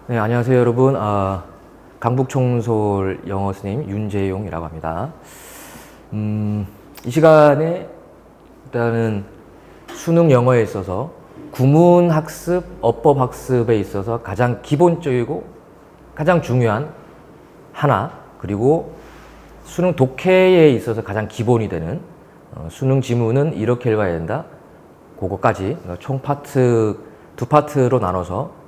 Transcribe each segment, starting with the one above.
네, 안녕하세요, 여러분. 강북총솔 영어 선생님 윤재용이라고 합니다. 이 시간에 일단은 수능 영어에 있어서 구문 학습, 어법 학습에 있어서 가장 기본적이고 가장 중요한 하나, 그리고 수능 독해에 있어서 가장 기본이 되는 수능 지문은 이렇게 읽어야 된다. 그거까지 총 파트, 두 파트로 나눠서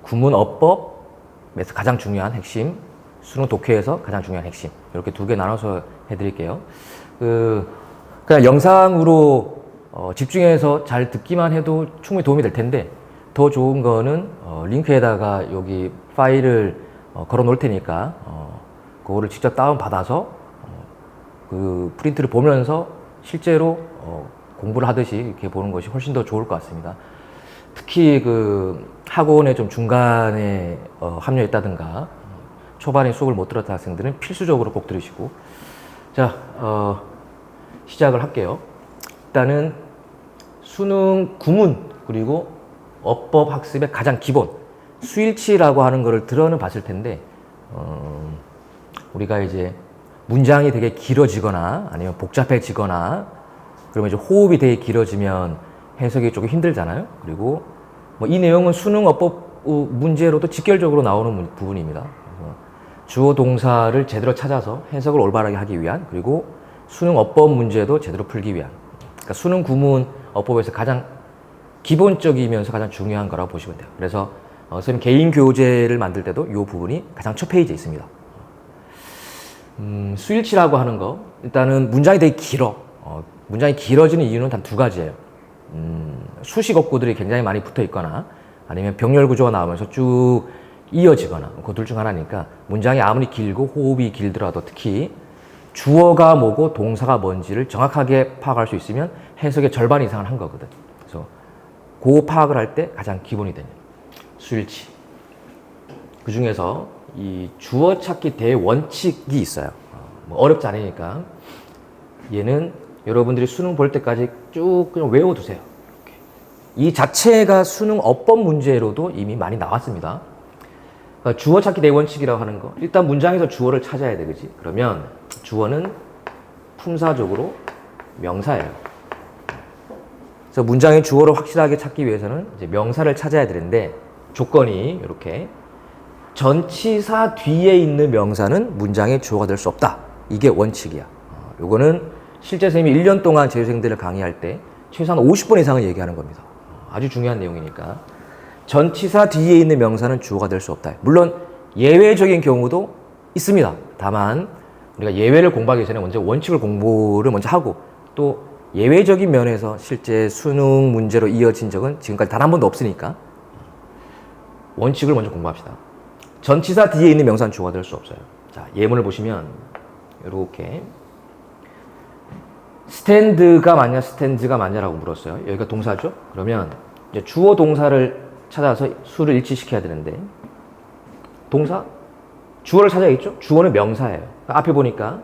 구문 어법에서 가장 중요한 핵심, 수능 독해에서 가장 중요한 핵심, 이렇게 두 개 나눠서 해드릴게요. 그냥 영상으로 집중해서 잘 듣기만 해도 충분히 도움이 될 텐데, 더 좋은 거는 링크에다가 여기 파일을 걸어 놓을 테니까 그거를 직접 다운 받아서 그 프린트를 보면서 실제로 공부를 하듯이 이렇게 보는 것이 훨씬 더 좋을 것 같습니다. 특히 그 학원에 좀 중간에 합류했다든가 초반에 수업을 못 들었던 학생들은 필수적으로 꼭 들으시고. 자, 시작을 할게요. 일단은 수능 구문 그리고 어법 학습의 가장 기본 수일치라고 하는 거를 들어는 봤을 텐데, 우리가 이제 문장이 되게 길어지거나 아니면 복잡해지거나 그러면 이제 호흡이 되게 길어지면 해석이 조금 힘들잖아요. 그리고 뭐 이 내용은 수능 어법 문제로도 직결적으로 나오는 부분입니다. 그래서 주어 동사를 제대로 찾아서 해석을 올바르게 하기 위한, 그리고 수능 어법 문제도 제대로 풀기 위한, 그러니까 수능 구문 어법에서 가장 기본적이면서 가장 중요한 거라고 보시면 돼요. 그래서 선생님 개인 교재를 만들 때도 이 부분이 가장 첫 페이지에 있습니다. 수일치라고 하는 거, 일단은 문장이 되게 길어. 문장이 길어지는 이유는 단 두 가지예요. 수식 어구들이 굉장히 많이 붙어 있거나 아니면 병렬 구조가 나오면서 쭉 이어지거나, 그 둘 중 하나니까 문장이 아무리 길고 호흡이 길더라도 특히 주어가 뭐고 동사가 뭔지를 정확하게 파악할 수 있으면 해석의 절반 이상을 한 거거든. 그래서 그 파악을 할 때 가장 기본이 되는 수일치. 그 중에서 이 주어 찾기 대원칙이 있어요. 뭐 어렵지 않으니까 얘는 여러분들이 수능 볼 때까지 쭉 그냥 외워두세요. 이렇게. 이 자체가 수능 어법 문제로도 이미 많이 나왔습니다. 그러니까 주어 찾기 대원칙이라고 하는 거, 일단 문장에서 주어를 찾아야 돼, 그지? 그러면 주어는 품사적으로 명사예요. 그래서 문장의 주어를 확실하게 찾기 위해서는 이제 명사를 찾아야 되는데, 조건이 이렇게 전치사 뒤에 있는 명사는 문장의 주어가 될 수 없다. 이게 원칙이야. 요거는 실제 선생님이 1년 동안 재수생들을 강의할 때 최소한 50번 이상을 얘기하는 겁니다. 아주 중요한 내용이니까. 전치사 뒤에 있는 명사는 주어가 될 수 없다. 물론 예외적인 경우도 있습니다. 다만 우리가 예외를 공부하기 전에 먼저 원칙을 공부를 먼저 하고, 또 예외적인 면에서 실제 수능 문제로 이어진 적은 지금까지 단 한 번도 없으니까 원칙을 먼저 공부합시다. 전치사 뒤에 있는 명사는 주어가 될 수 없어요. 자, 예문을 보시면 이렇게 스탠드가 맞냐 스탠드가 맞냐라고 물었어요. 여기가 동사죠. 그러면 이제 주어 동사를 찾아서 수를 일치시켜야 되는데, 동사 주어를 찾아야겠죠. 주어는 명사예요. 그러니까 앞에 보니까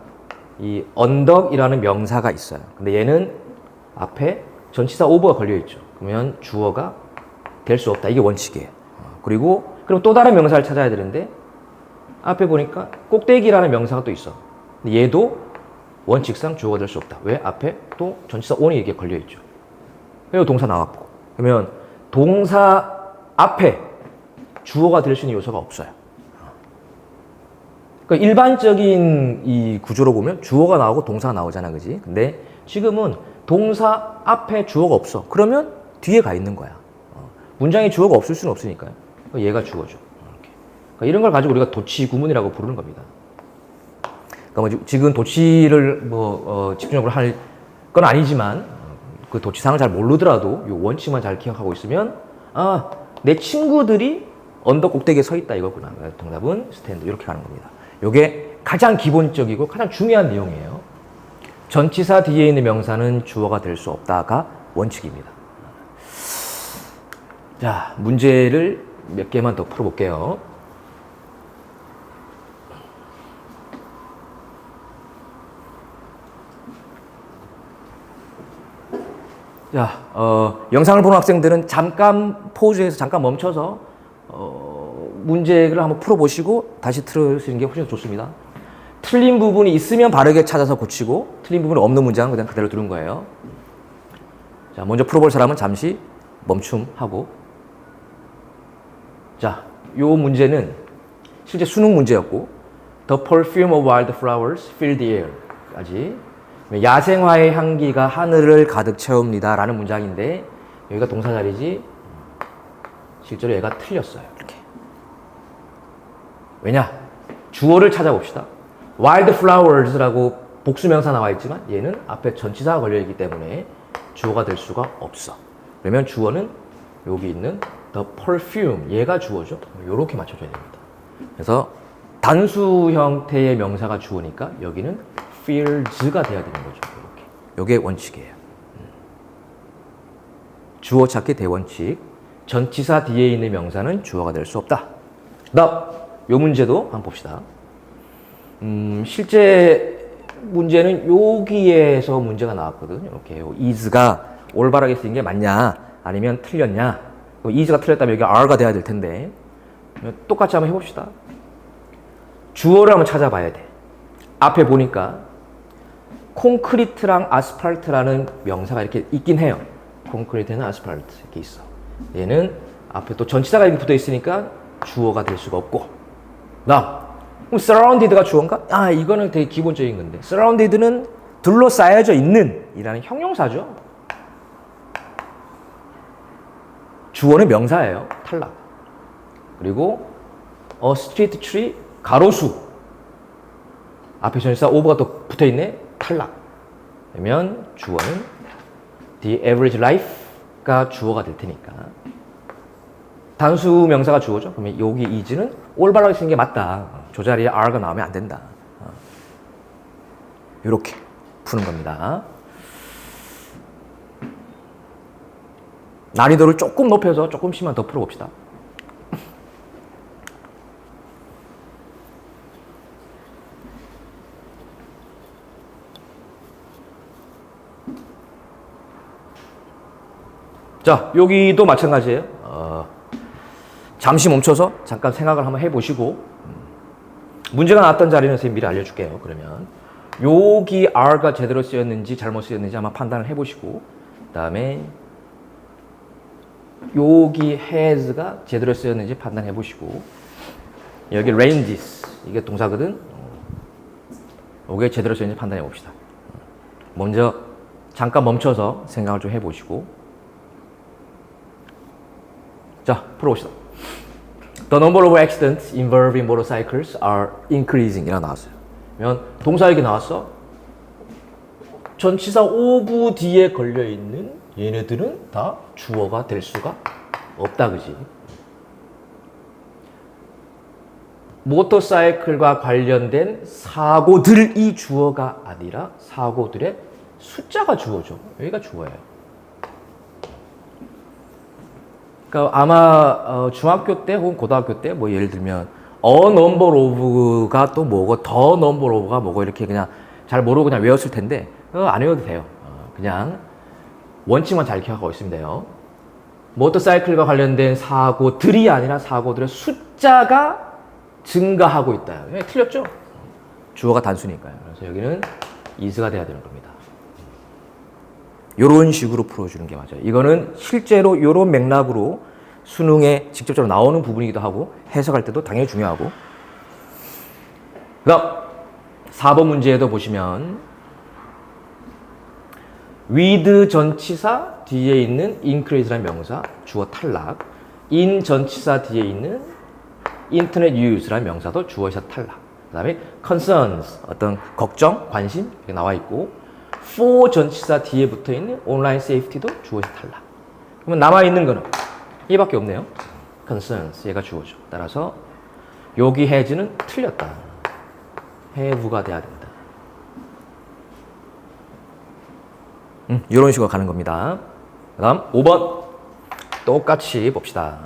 이 언덕이라는 명사가 있어요. 근데 얘는 앞에 전치사 오버가 걸려 있죠. 그러면 주어가 될 수 없다. 이게 원칙이에요. 그리고 그럼 또 다른 명사를 찾아야 되는데, 앞에 보니까 꼭대기라는 명사가 또 있어. 근데 얘도 원칙상 주어가 될 수 없다. 왜? 앞에 또 전치사 on이 이게 걸려 있죠. 그리고 동사 나왔고. 그러면 동사 앞에 주어가 될 수 있는 요소가 없어요. 그러니까 일반적인 이 구조로 보면 주어가 나오고 동사가 나오잖아, 그지? 근데 지금은 동사 앞에 주어가 없어. 그러면 뒤에 가 있는 거야. 문장에 주어가 없을 수는 없으니까요. 얘가 주어죠. 이렇게. 그러니까 이런 걸 가지고 우리가 도치 구문이라고 부르는 겁니다. 그러니까 뭐 지금 도치를 집중적으로 할 건 아니지만, 그 도치상을 잘 모르더라도 이 원칙만 잘 기억하고 있으면, 내 친구들이 언덕 꼭대기에 서 있다 이거구나. 정답은 스탠드. 이렇게 가는 겁니다. 이게 가장 기본적이고 가장 중요한 내용이에요. 전치사 뒤에 있는 명사는 주어가 될 수 없다가 원칙입니다. 자, 문제를 몇 개만 더 풀어볼게요. 자, 영상을 보는 학생들은 잠깐 포즈해서 잠깐 멈춰서 문제를 한번 풀어보시고 다시 들으시는 게 훨씬 좋습니다. 틀린 부분이 있으면 바르게 찾아서 고치고 틀린 부분이 없는 문장은 그냥 그대로 두는 거예요. 자, 먼저 풀어볼 사람은 잠시 멈춤하고. 자, 요 문제는 실제 수능 문제였고 The perfume of wildflowers fill the air 까지 야생화의 향기가 하늘을 가득 채웁니다 라는 문장인데 여기가 동사 자리지 실제로 얘가 틀렸어요. 이렇게. 왜냐? 주어를 찾아봅시다. wildflowers라고 복수명사 나와 있지만 얘는 앞에 전치사가 걸려있기 때문에 주어가 될 수가 없어. 그러면 주어는 여기 있는 the perfume 얘가 주어죠. 이렇게 맞춰줘야 됩니다. 그래서 단수 형태의 명사가 주어니까 여기는 fills가 돼야 되는 거죠. 이렇게. 이게 원칙이에요. 주어 찾기 대원칙. 전치사 뒤에 있는 명사는 주어가 될 수 없다. 그다음 이 문제도 한번 봅시다. 실제 문제는 여기에서 문제가 나왔거든요. 이렇게 is가 올바르게 쓰인 게 맞냐 아니면 틀렸냐. is가 틀렸다면 여기 are가 돼야 될 텐데 똑같이 한번 해봅시다. 주어를 한번 찾아봐야 돼. 앞에 보니까 콘크리트랑 아스팔트라는 명사가 이렇게 있긴 해요. 콘크리트는 아스팔트 이렇게 있어. 얘는 앞에 또 전치사가 이렇게 붙어 있으니까 주어가 될 수가 없고. 그럼 surrounded가 주어인가? 아, 이거는 되게 기본적인 건데. surrounded는 둘러싸여져 있는 이라는 형용사죠. 주어는 명사예요. 탈락. 그리고 a street tree 가로수. 앞에 전치사 over가 또 붙어 있네. 탈락. 그러면 주어는 the average life가 주어가 될 테니까. 단수 명사가 주어죠. 그러면 여기 is는 올바르게 쓰는 게 맞다. 저 자리에 are가 나오면 안 된다. 이렇게 푸는 겁니다. 난이도를 조금 높여서 조금씩만 더 풀어봅시다. 자, 여기도 마찬가지예요. 잠시 멈춰서 잠깐 생각을 한번 해보시고 문제가 나왔던 자리는 선생님이 미리 알려줄게요. 그러면 여기 are가 제대로 쓰였는지 잘못 쓰였는지 한번 판단을 해보시고 그 다음에 여기 has가 제대로 쓰였는지 판단해보시고 여기 ranges 이게 동사거든. 이게 제대로 쓰였는지 판단해봅시다. 먼저 잠깐 멈춰서 생각을 좀 해보시고 자, 풀어봅시다. The number of accidents involving motorcycles are increasing 이라고 나왔어요. 그러면 동사 얘기 나왔어. 전치사 of 뒤에 걸려있는 얘네들은 다 주어가 될 수가 없다. 그지? 모터사이클과 관련된 사고들이 주어가 아니라 사고들의 숫자가 주어죠. 여기가 주어예요. 그러니까 아마 중학교 때 혹은 고등학교 때 뭐 예를 들면 a number of가 또 뭐고 the number of가 뭐고 이렇게 그냥 잘 모르고 그냥 외웠을 텐데 안 외워도 돼요. 그냥 원칙만 잘 기억하고 있으면 돼요. 모터사이클과 관련된 사고들이 아니라 사고들의 숫자가 증가하고 있다. 틀렸죠? 주어가 단수니까요. 그래서 여기는 is가 돼야 되는 겁니다. 이런 식으로 풀어주는 게 맞아요. 이거는 실제로 이런 맥락으로 수능에 직접적으로 나오는 부분이기도 하고 해석할 때도 당연히 중요하고. 그다음 4번 문제에도 보시면 with 전치사 뒤에 있는 increase라는 명사 주어 탈락, in 전치사 뒤에 있는 internet use라는 명사도 주어에서 탈락. 그 다음에 concerns 어떤 걱정, 관심 이렇게 나와 있고 for 전치사 뒤에 붙어있는 온라인 세이프티도 주어에서 탈락. 그러면 남아있는 거는 이밖에 없네요. concerns 얘가 주어죠. 따라서 여기 has는 틀렸다. have가 돼야 된다. 이런 식으로 가는 겁니다. 그 다음 5번 똑같이 봅시다.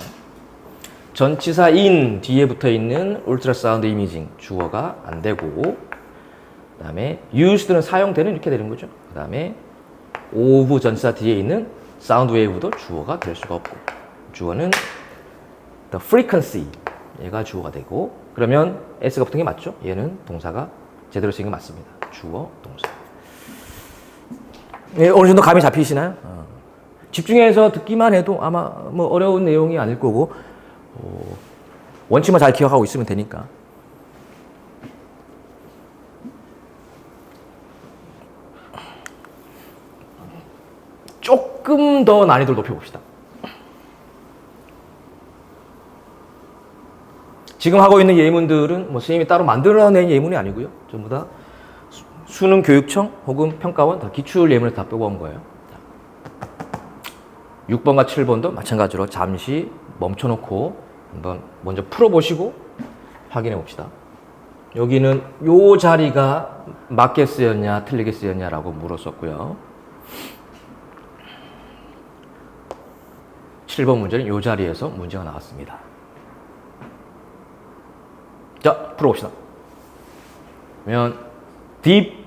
전치사 in 뒤에 붙어있는 울트라사운드 이미징 주어가 안 되고 그 다음에 used는 사용되는 이렇게 되는 거죠. 그 다음에 of 전치사 뒤에 있는 사운드 웨이브도 주어가 될 수가 없고 주어는 the frequency 얘가 주어가 되고, 그러면 s가 붙은 게 맞죠? 얘는 동사가 제대로 쓰인 게 맞습니다. 주어, 동사. 예, 어느 정도 감이 잡히시나요? 집중해서 듣기만 해도 아마 뭐 어려운 내용이 아닐 거고, 원칙만 잘 기억하고 있으면 되니까. 조금 더 난이도를 높여봅시다. 지금 하고 있는 예문들은 뭐 선생님이 따로 만들어낸 예문이 아니고요. 전부 다 수능 교육청 혹은 평가원 다 기출 예문을 다 빼고 온 거예요. 6번과 7번도 마찬가지로 잠시 멈춰놓고 한번 먼저 풀어보시고 확인해 봅시다. 여기는 요 자리가 맞게 쓰였냐 틀리게 쓰였냐라고 물었었고요. 7번 문제는 요 자리에서 문제가 나왔습니다. 자, 풀어봅시다. 그러면 deep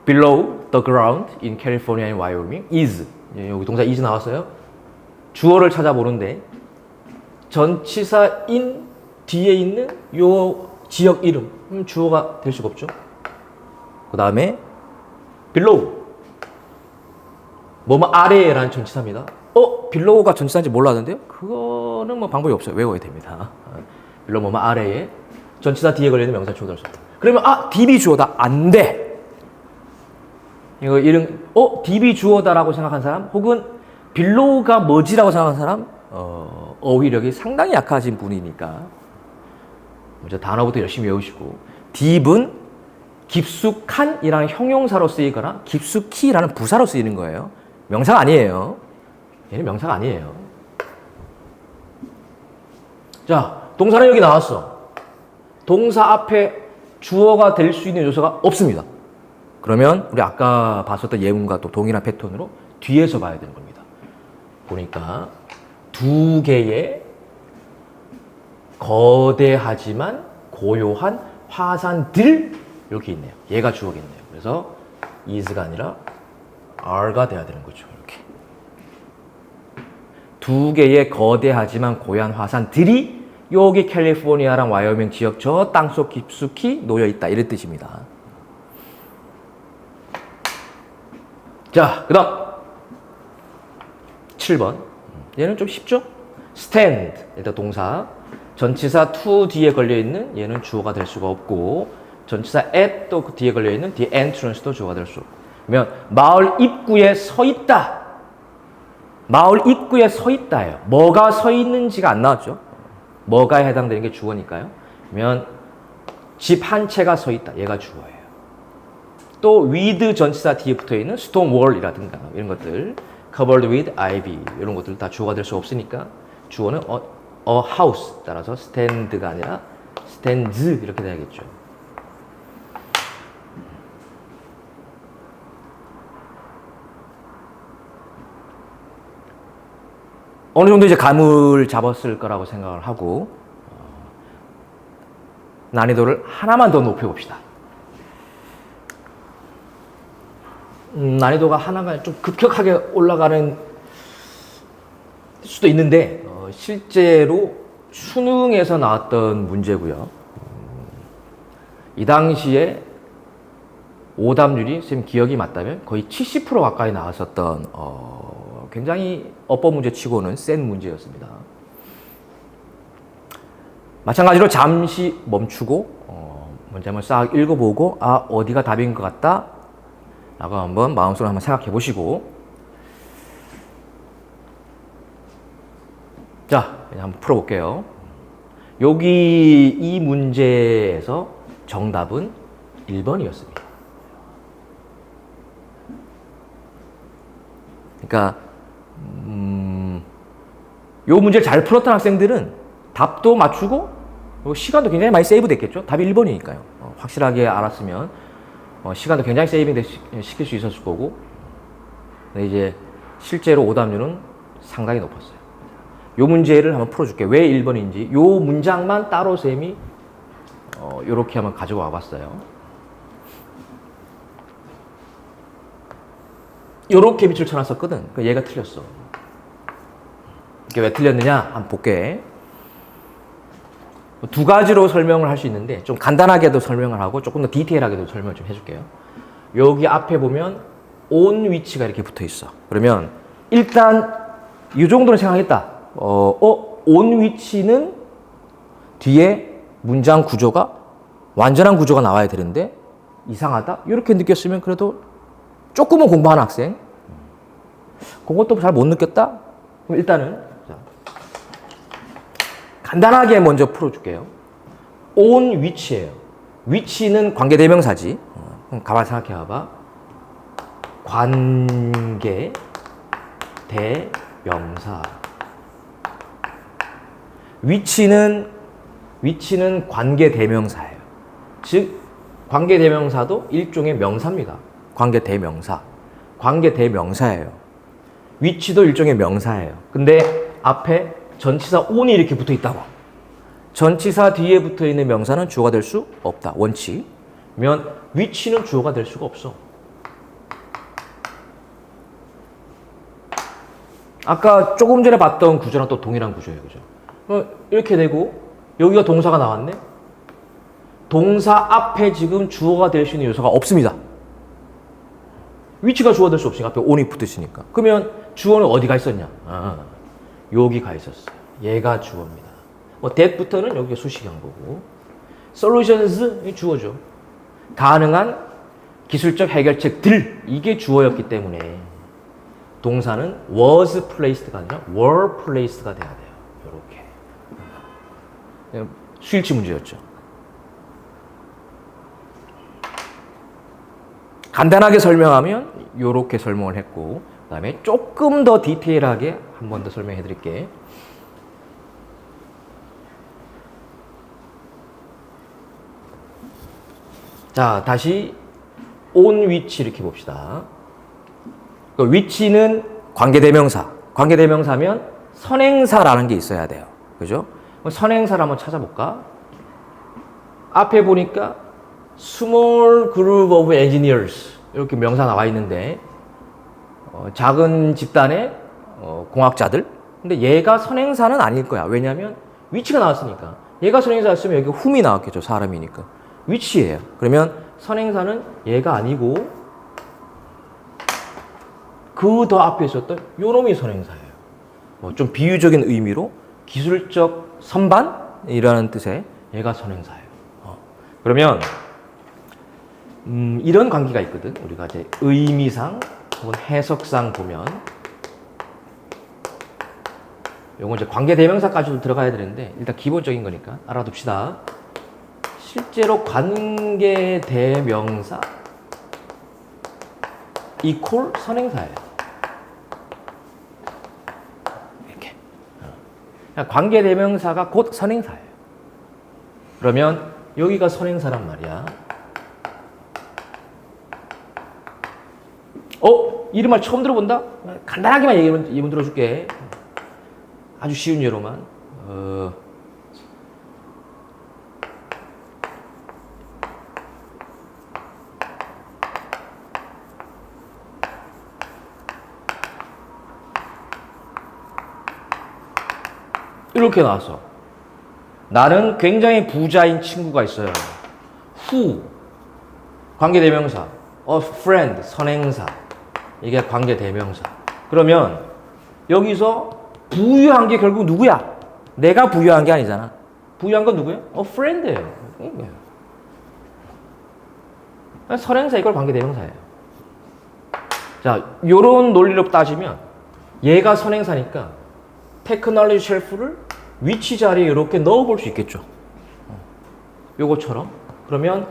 below the ground in California and Wyoming is, 여기 동사 is 나왔어요. 주어를 찾아보는데 전치사 in 뒤에 있는 요 지역 이름 주어가 될 수가 없죠. 그 다음에 below 뭐뭐 아래라는 전치사입니다. below가 전치사인지 몰랐는데요. 그거는 뭐 방법이 없어요. 외워야 됩니다. below 뭐뭐 아래에 전치사 뒤에 걸려있는 명사 주어가 될 수 없다. 그러면 deep이 주어다. 안 돼. 이거 이런 deep이 주어다라고 생각한 사람 혹은 below가 뭐지라고 생각한 사람 어휘력이 상당히 약하신 분이니까 먼저 단어부터 열심히 외우시고, deep은 깊숙한이라는 형용사로 쓰이거나 깊숙이라는 부사로 쓰이는 거예요. 명사가 아니에요. 얘는 명사가 아니에요. 자, 동사는 여기 나왔어. 동사 앞에 주어가 될 수 있는 요소가 없습니다. 그러면 우리 아까 봤었던 예문과 또 동일한 패턴으로 뒤에서 봐야 되는 겁니다. 보니까 두 개의 거대하지만 고요한 화산들 이렇게 있네요. 얘가 주어겠네요. 그래서 is가 아니라 are가 돼야 되는 거죠. 이렇게 두 개의 거대하지만 고요한 화산들이 여기 캘리포니아랑 와이오밍 지역 저 땅속 깊숙이 놓여 있다 이런 뜻입니다. 자, 그다음 7번. 얘는 좀 쉽죠? stand 일단 동사 전치사 to 뒤에 걸려있는 얘는 주어가 될 수가 없고, 전치사 at 또 그 뒤에 걸려있는 the entrance도 주어가 될 수 없고, 그러면 마을 입구에 서 있다. 마을 입구에 서 있다예요. 뭐가 서 있는지가 안 나왔죠. 뭐가에 해당되는 게 주어니까요. 그러면 집 한 채가 서 있다. 얘가 주어예요. 또 with 전치사 뒤에 붙어있는 stone wall이라든가 이런 것들, covered with ivy 이런 것들 다 주어가 될 수 없으니까 주어는 a house 따라서 stand가 아니라 stands 이렇게 돼야겠죠. 어느 정도 이제 감을 잡았을 거라고 생각을 하고 난이도를 하나만 더 높여봅시다. 난이도가 하나가 좀 급격하게 올라가는 수도 있는데 실제로 수능에서 나왔던 문제고요. 이 당시에 오답률이 선생님 기억이 맞다면 거의 70% 가까이 나왔었던 굉장히 어법 문제 치고는 센 문제였습니다. 마찬가지로 잠시 멈추고 문제 한번 싹 읽어보고 어디가 답인 것 같다 라고 한번 마음속으로 한번 생각해 보시고, 자, 이제 한번 풀어볼게요. 여기 이 문제에서 정답은 1번이었습니다. 그러니까 요 문제를 잘 풀었던 학생들은 답도 맞추고 시간도 굉장히 많이 세이브 됐겠죠. 답이 1번이니까요. 확실하게 알았으면 시간도 굉장히 세이빙 시킬 수 있었을 거고, 근데 이제 실제로 오답률은 상당히 높았어요. 요 문제를 한번 풀어줄게요. 왜 1번인지 요 문장만 따로 쌤이 요렇게 한번 가지고 와봤어요. 요렇게 밑줄 쳐놨었거든. 얘가 틀렸어. 이게 왜 틀렸느냐 한번 볼게. 두 가지로 설명을 할 수 있는데 좀 간단하게도 설명을 하고 조금 더 디테일하게도 설명을 좀 해줄게요. 여기 앞에 보면 on 위치가 이렇게 붙어 있어. 그러면 일단 이 정도는 생각했다. on 위치는 뒤에 문장 구조가 완전한 구조가 나와야 되는데 이상하다? 이렇게 느꼈으면 그래도 조금은 공부하는 학생. 그것도 잘 못 느꼈다? 그럼 일단은 간단하게 먼저 풀어줄게요. on 위치예요. 위치는 관계대명사지. 그럼 가만히 생각해 봐봐. 관계대명사. 위치는 관계대명사예요. 즉 관계대명사도 일종의 명사입니다. 관계대명사예요. 위치도 일종의 명사예요. 근데 앞에 전치사 on이 이렇게 붙어 있다고. 전치사 뒤에 붙어 있는 명사는 주어가 될 수 없다. 원칙이면 위치는 주어가 될 수가 없어. 아까 조금 전에 봤던 구조랑 또 동일한 구조예요. 그죠? 이렇게 되고 여기가 동사가 나왔네. 동사 앞에 지금 주어가 될 수 있는 요소가 없습니다. 위치가 주어가 될 수 없으니까 앞에 on이 붙어 있으니까. 그러면 주어는 어디가 있었냐? 여기 가 있었어요. 얘가 주어입니다. that부터는 여기가 수식이 한 거고. solutions 주어죠. 가능한 기술적 해결책들 이게 주어였기 때문에 동사는 was placed가 아니라 were placed가 돼야 돼요. 이렇게. 수일치 문제였죠. 간단하게 설명하면 이렇게 설명을 했고 그 다음에 조금 더 디테일하게 한 번 더 설명해 드릴게요. 자, 다시 on 위치 이렇게 봅시다. 위치는 관계대명사. 관계대명사면 선행사라는 게 있어야 돼요. 그죠? 선행사를 한번 찾아볼까? 앞에 보니까 small group of engineers 이렇게 명사 나와 있는데 작은 집단의 공학자들. 근데 얘가 선행사는 아닐 거야. 왜냐하면 위치가 나왔으니까. 얘가 선행사였으면 여기 whom이 나왔겠죠. 사람이니까. 위치예요. 그러면 선행사는 얘가 아니고 그 더 앞에 있었던 요놈이 선행사예요. 좀 비유적인 의미로 기술적 선반이라는 뜻의 얘가 선행사예요. 그러면 이런 관계가 있거든. 우리가 이제 의미상 혹은 해석상 보면 요건 이제 관계대명사까지도 들어가야 되는데 일단 기본적인 거니까 알아둡시다. 실제로 관계대명사 이퀄 선행사예요. 이렇게. 관계대명사가 곧 선행사예요. 그러면 여기가 선행사란 말이야. 이런 말 처음 들어본다? 간단하게만 예문 들어줄게. 아주 쉬운 예로만. 이렇게 나왔어. 나는 굉장히 부자인 친구가 있어요. who 관계대명사, a friend 선행사. 이게 관계대명사. 그러면 여기서 부유한 게 결국 누구야? 내가 부유한 게 아니잖아. 부유한 건 누구야? a friend예요. 선행사 이걸 관계대명사예요. 자, 요런 논리로 따지면 얘가 선행사니까 테크놀로지 쉘프를 위치 자리에 이렇게 넣어볼 수 있겠죠. 요거처럼. 그러면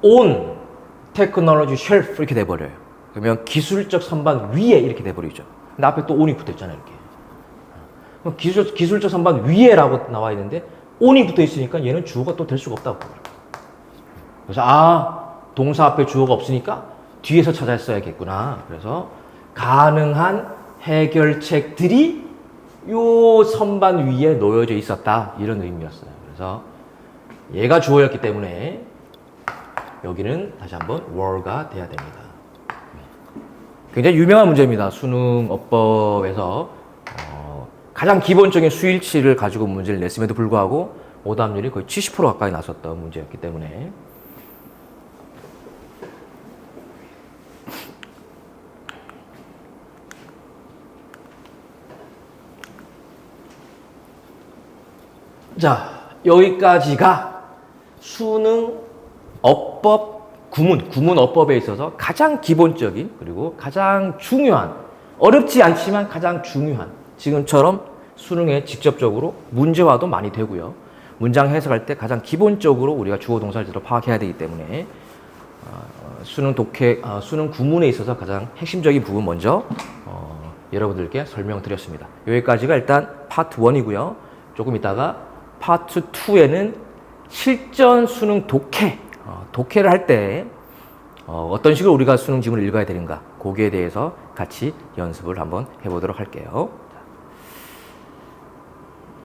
on 테크놀로지 쉘프 이렇게 돼버려요. 그러면 기술적 선반 위에 이렇게 돼버리죠. 근데 앞에 또 on이 붙어있잖아요. 이렇게. 그럼 기술적 선반 위에라고 나와 있는데 on이 붙어있으니까 얘는 주어가 또 될 수가 없다고. 그래서 동사 앞에 주어가 없으니까 뒤에서 찾았어야겠구나. 그래서 가능한 해결책들이 요 선반 위에 놓여져 있었다. 이런 의미였어요. 그래서 얘가 주어였기 때문에 여기는 다시 한번 were가 돼야 됩니다. 굉장히 유명한 문제입니다. 수능 어법에서 가장 기본적인 수일치를 가지고 문제를 냈음에도 불구하고 오답률이 거의 70% 가까이 나섰던 문제였기 때문에. 자, 여기까지가 수능 어법 구문 어법에 있어서 가장 기본적인 그리고 가장 중요한, 어렵지 않지만 가장 중요한, 지금처럼 수능에 직접적으로 문제화도 많이 되고요. 문장 해석할 때 가장 기본적으로 우리가 주어 동사를 제대로 파악해야 되기 때문에 수능 구문에 있어서 가장 핵심적인 부분 먼저 여러분들께 설명드렸습니다. 여기까지가 일단 파트 1이고요. 조금 이따가 파트 2에는 실전 수능 독해를 할 때 어떤 식으로 우리가 수능 지문을 읽어야 되는가, 거기에 대해서 같이 연습을 한번 해보도록 할게요.